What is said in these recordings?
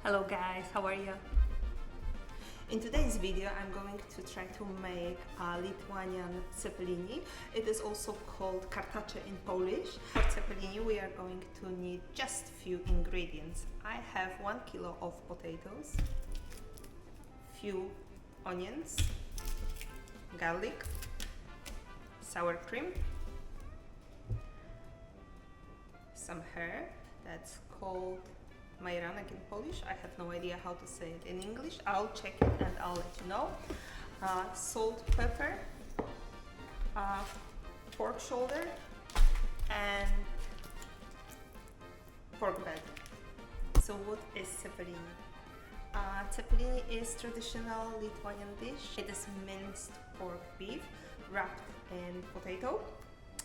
Hello guys, how are you? In today's video I'm going to try to make a Lithuanian cepelini. It is also called Kartacze in Polish. For cepelini we are going to need just few ingredients. I have 1 kilo of potatoes, few onions, garlic, sour cream, some herb that's called majranek in Polish. I have no idea how to say it in English. I'll check it and I'll let you know. Salt, pepper, pork shoulder, and pork belly. So what is cepelini? Cepelini is traditional Lithuanian dish. It is minced pork beef wrapped in potato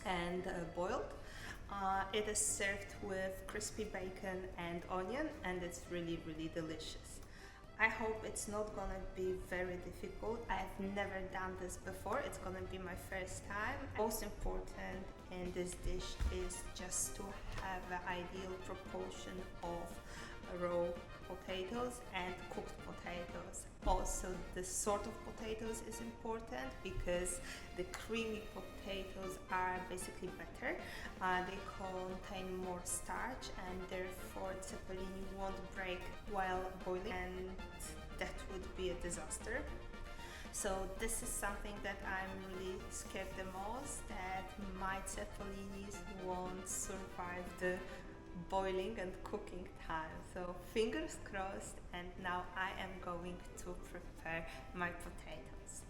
and boiled. It is served with crispy bacon and onion, and it's really delicious. I hope it's not gonna be very difficult. I've never done this before. It's gonna be my first time. Most important in this dish is just to have an ideal proportion of raw potatoes and cooked potatoes. Also, the sort of potatoes is important because the creamy potatoes are basically better. They contain more starch and therefore cepelini won't break while boiling, and that would be a disaster. So this is something that I'm really scared the most, that my cepelinis won't survive the boiling and cooking time. So fingers crossed, and now I am going to prepare my potatoes.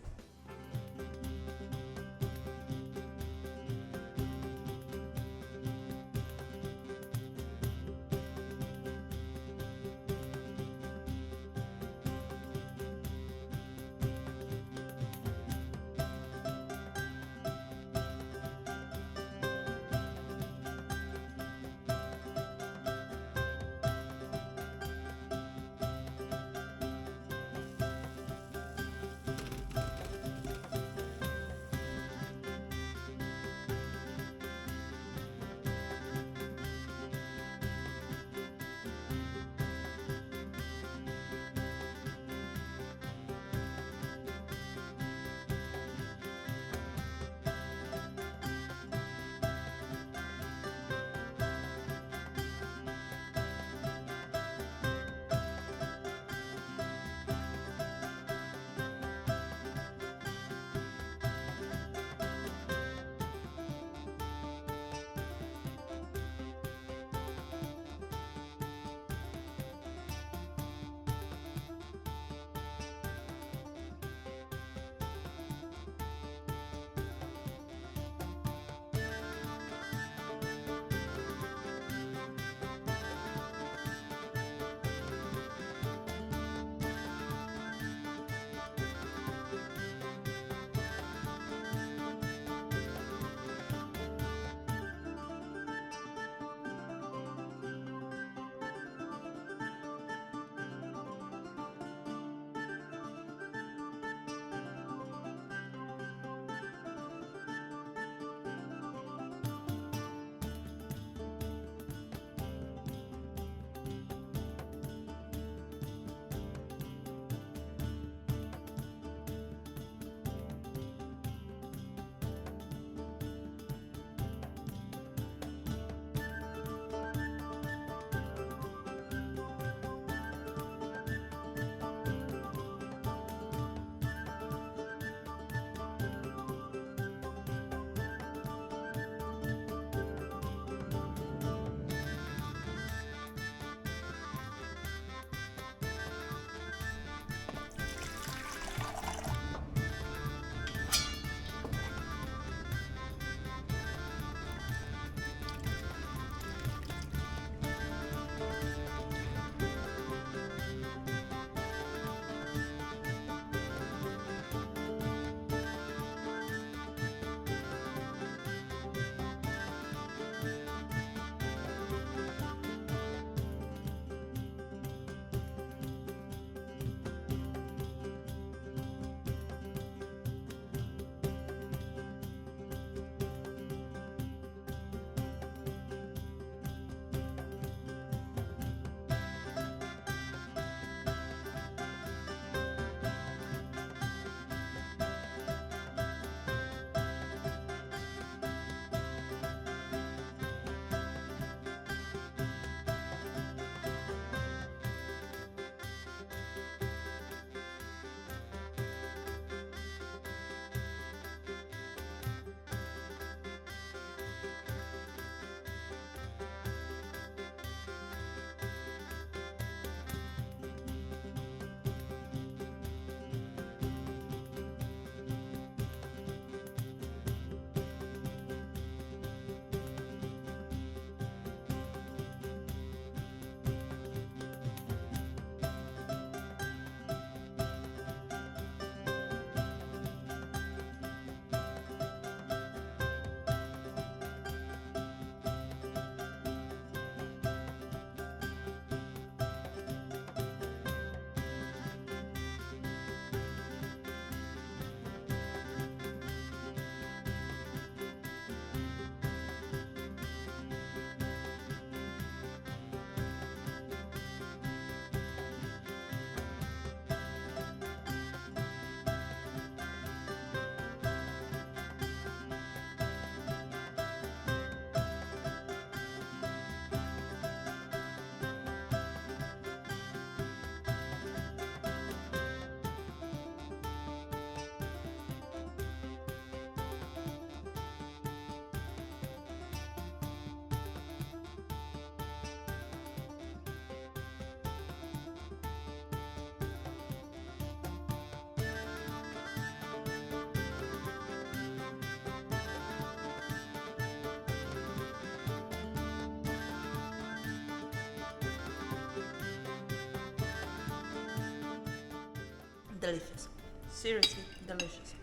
Delicious. Seriously, delicious.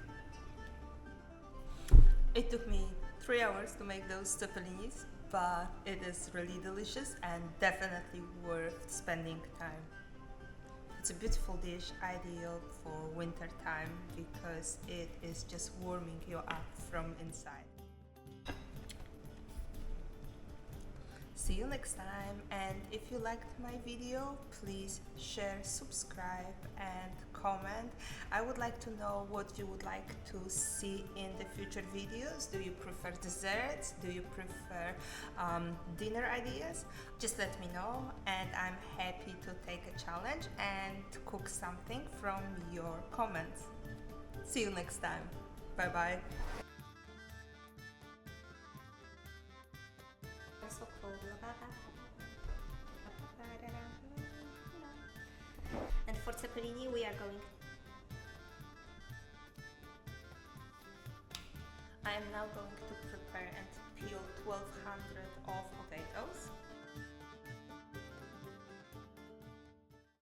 It took me 3 hours to make those cepelinis, but it is really delicious and definitely worth spending time. It's a beautiful dish, ideal for winter time because it is just warming you up from inside. See you next time, and if you liked my video, please share, subscribe and comment. I would like to know what you would like to see in the future videos. Do you prefer desserts? Do you prefer dinner ideas? Just let me know, and I'm happy to take a challenge and cook something from your comments. See you next time. Bye bye. And for cepelini we are going. I am now going to prepare